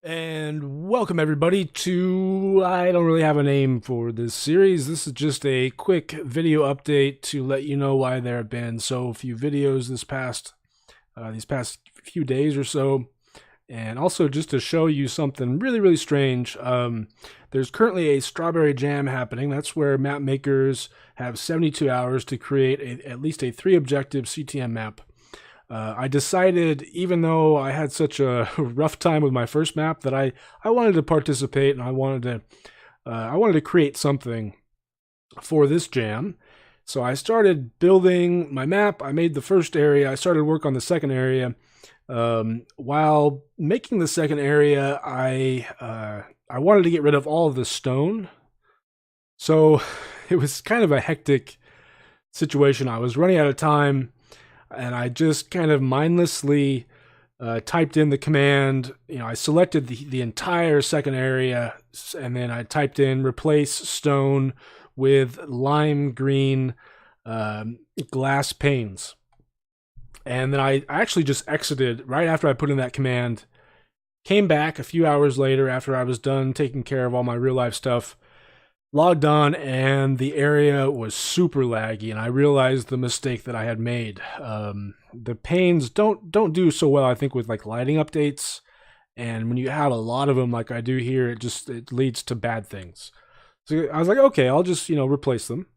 And welcome everybody to, I don't really have a name for this series. This is just a quick video update to let you know why there have been so few videos these past few days or so. And also just to show you something really strange. There's currently a strawberry jam happening. That's where map makers have 72 hours to create at least a 3 objective CTM map. I decided, even though I had such a rough time with my first map, that I wanted to participate and I wanted to create something for this jam. So I started building my map. I made the first area. I started work on the second area. While making the second area, I wanted to get rid of all of the stone. So it was kind of a hectic situation. I was running out of time. And I just kind of mindlessly typed in the command. I selected the entire second area, and then I typed in replace stone with lime green glass panes. And then I actually just exited right after I put in that command, came back a few hours later after I was done taking care of all my real life stuff, logged on, and the area was super laggy, and I realized the mistake that I had made. The panes don't do so well, I think, with like lighting updates, and when you have a lot of them like I do here, it leads to bad things. So I was like, okay, I'll just replace them.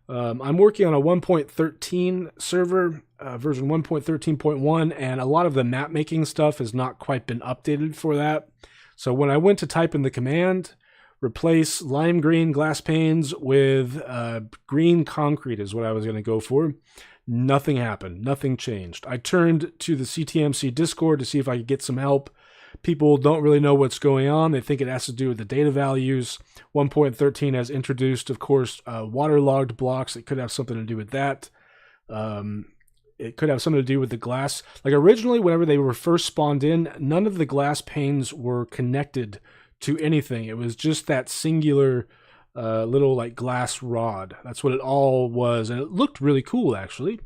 I'm working on a 1.13 server, version 1.13.1, and a lot of the map making stuff has not quite been updated for that. So when I went to type in the command, replace lime green glass panes with green concrete is what I was going to go for. Nothing happened. Nothing changed. I turned to the CTMC Discord to see if I could get some help. People don't really know what's going on. They think it has to do with the data values. 1.13 has introduced, of course, waterlogged blocks. It could have something to do with that. It could have something to do with the glass. Like originally, whenever they were first spawned in, none of the glass panes were connected to anything. It was just that singular little like glass rod. That's what it all was, and it looked really cool actually.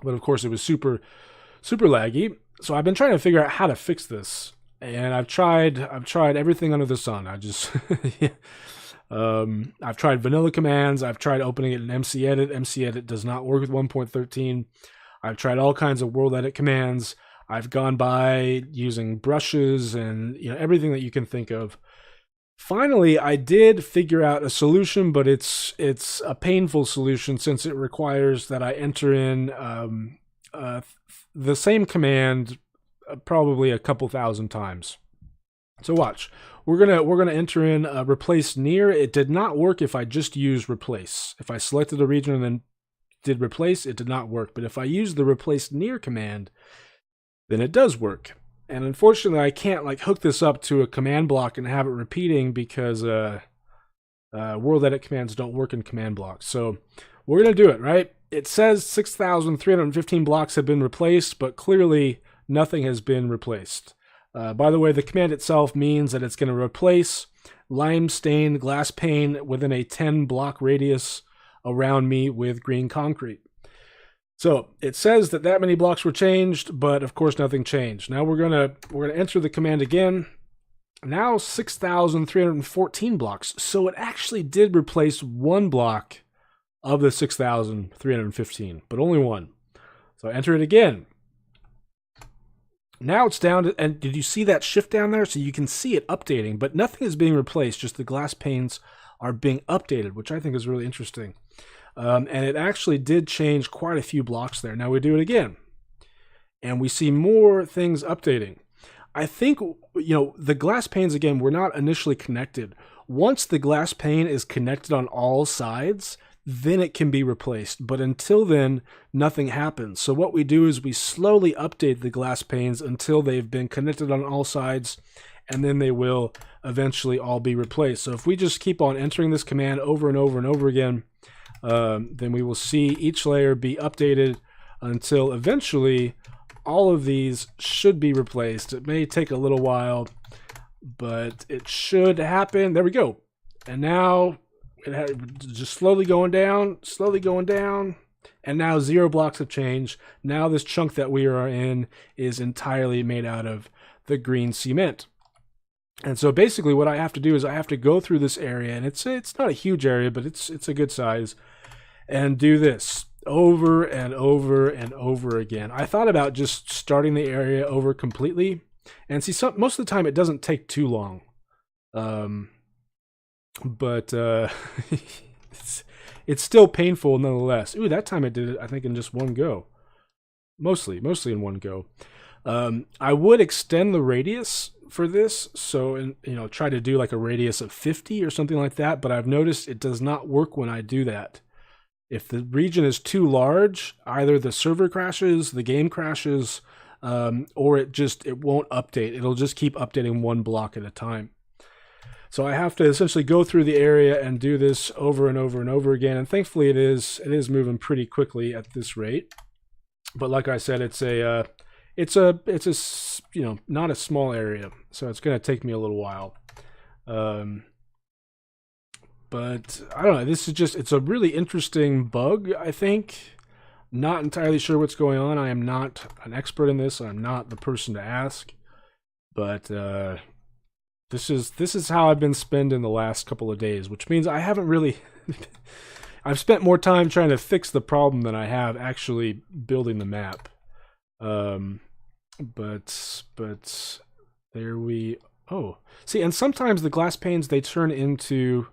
But of course, it was super laggy. So I've been trying to figure out how to fix this, and I've tried everything under the sun. I've tried vanilla commands. I've tried opening it in MC Edit. MC Edit does not work with 1.13. I've tried all kinds of world edit commands. I've gone by using brushes and everything that you can think of. Finally, I did figure out a solution, but it's a painful solution since it requires that I enter in the same command probably a couple thousand times. So watch. We're gonna enter in replace near. It did not work if I just used replace. If I selected a region and then did replace, it did not work. But if I use the replace near command, then it does work. And unfortunately, I can't like hook this up to a command block and have it repeating because world edit commands don't work in command blocks. So we're going to do it, right? It says 6,315 blocks have been replaced, but clearly nothing has been replaced. By the way, the command itself means that it's going to replace lime stained glass pane within a 10 block radius around me with green concrete. So it says that many blocks were changed, but of course nothing changed. Now we're gonna enter the command again. Now 6,314 blocks. So it actually did replace one block of the 6,315, but only one. So I enter it again. Now it's down to, and did you see that shift down there? So you can see it updating, but nothing is being replaced. Just the glass panes are being updated, which I think is really interesting. And it actually did change quite a few blocks there. Now we do it again, and we see more things updating. I think, the glass panes, again, were not initially connected. Once the glass pane is connected on all sides, then it can be replaced. But until then, nothing happens. So what we do is we slowly update the glass panes until they've been connected on all sides, and then they will eventually all be replaced. So if we just keep on entering this command over and over and over again, then we will see each layer be updated until eventually all of these should be replaced. It may take a little while, but it should happen. There we go. And now it had just slowly going down, and now 0 blocks have changed. Now this chunk that we are in is entirely made out of the green cement. And so basically what I have to do is I have to go through this area, and it's not a huge area, but it's a good size, and do this over and over and over again. I thought about just starting the area over completely, and see, most of the time it doesn't take too long. But it's still painful nonetheless. Ooh, that time I did it, I think, in just one go. Mostly in one go. I would extend the radius for this, so try to do like a radius of 50 or something like that, but I've noticed it does not work when I do that. If the region is too large, either the server crashes, the game crashes, or it won't update. It'll just keep updating one block at a time. So I have to essentially go through the area and do this over and over and over again, and thankfully it is moving pretty quickly at this rate. But like I said, it's a not a small area, so it's going to take me a little while. But I don't know, it's a really interesting bug, I think. Not entirely sure what's going on. I am not an expert in this. I'm not the person to ask. But this is how I've been spending the last couple of days, which means I haven't really I've spent more time trying to fix the problem than I have actually building the map. But there we see, and sometimes the glass panes, they turn into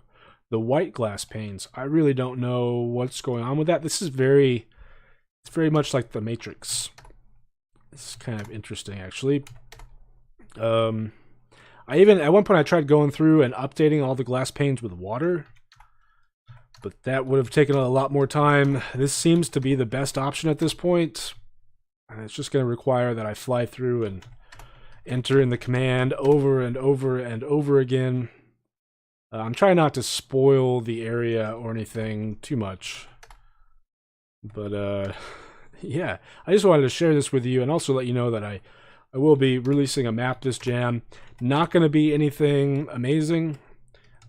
the white glass panes. I really don't know what's going on with that. It's very much like the Matrix. It's kind of interesting, actually. At one point I tried going through and updating all the glass panes with water, but that would have taken a lot more time. This seems to be the best option at this point, and it's just going to require that I fly through and enter in the command over and over and over again. I'm trying not to spoil the area or anything too much, but yeah, I just wanted to share this with you and also let you know that I will be releasing a map this jam. Not going to be anything amazing,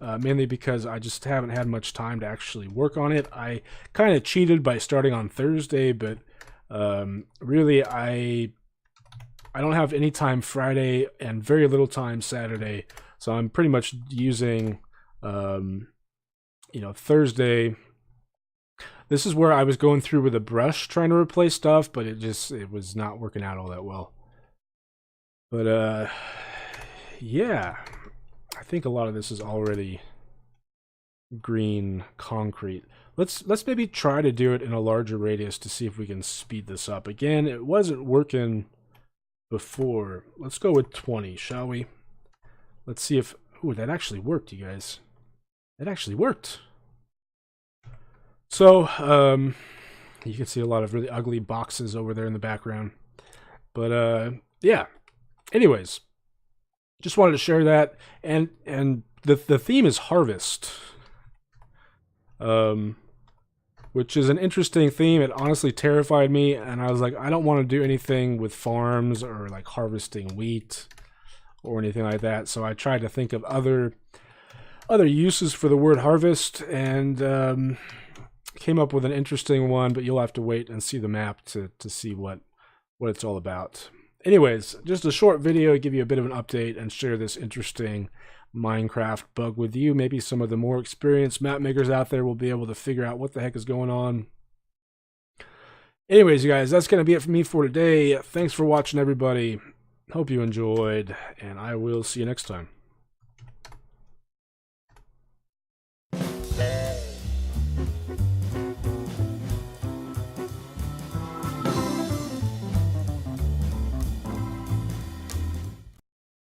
mainly because I just haven't had much time to actually work on it. I kind of cheated by starting on Thursday, but really I don't have any time Friday and very little time Saturday, so I'm pretty much using Thursday. This is where I was going through with a brush trying to replace stuff, but it was not working out all that well. But yeah, I think a lot of this is already green concrete. Let's maybe try to do it in a larger radius to see if we can speed this up. Again, it wasn't working before. Let's go with 20, shall we? Let's see if... Ooh, that actually worked, you guys. That actually worked. So, you can see a lot of really ugly boxes over there in the background. But, yeah. Anyways, just wanted to share that. And the theme is harvest. Which is an interesting theme. It honestly terrified me, and I was like, I don't want to do anything with farms or like harvesting wheat or anything like that. So I tried to think of other uses for the word harvest, and came up with an interesting one, but you'll have to wait and see the map to see what it's all about. Anyways, just a short video to give you a bit of an update and share this interesting Minecraft bug with you. Maybe some of the more experienced map makers out there will be able to figure out what the heck is going on. Anyways, you guys, that's going to be it for me for today. Thanks for watching, everybody. Hope you enjoyed, and I will see you next time.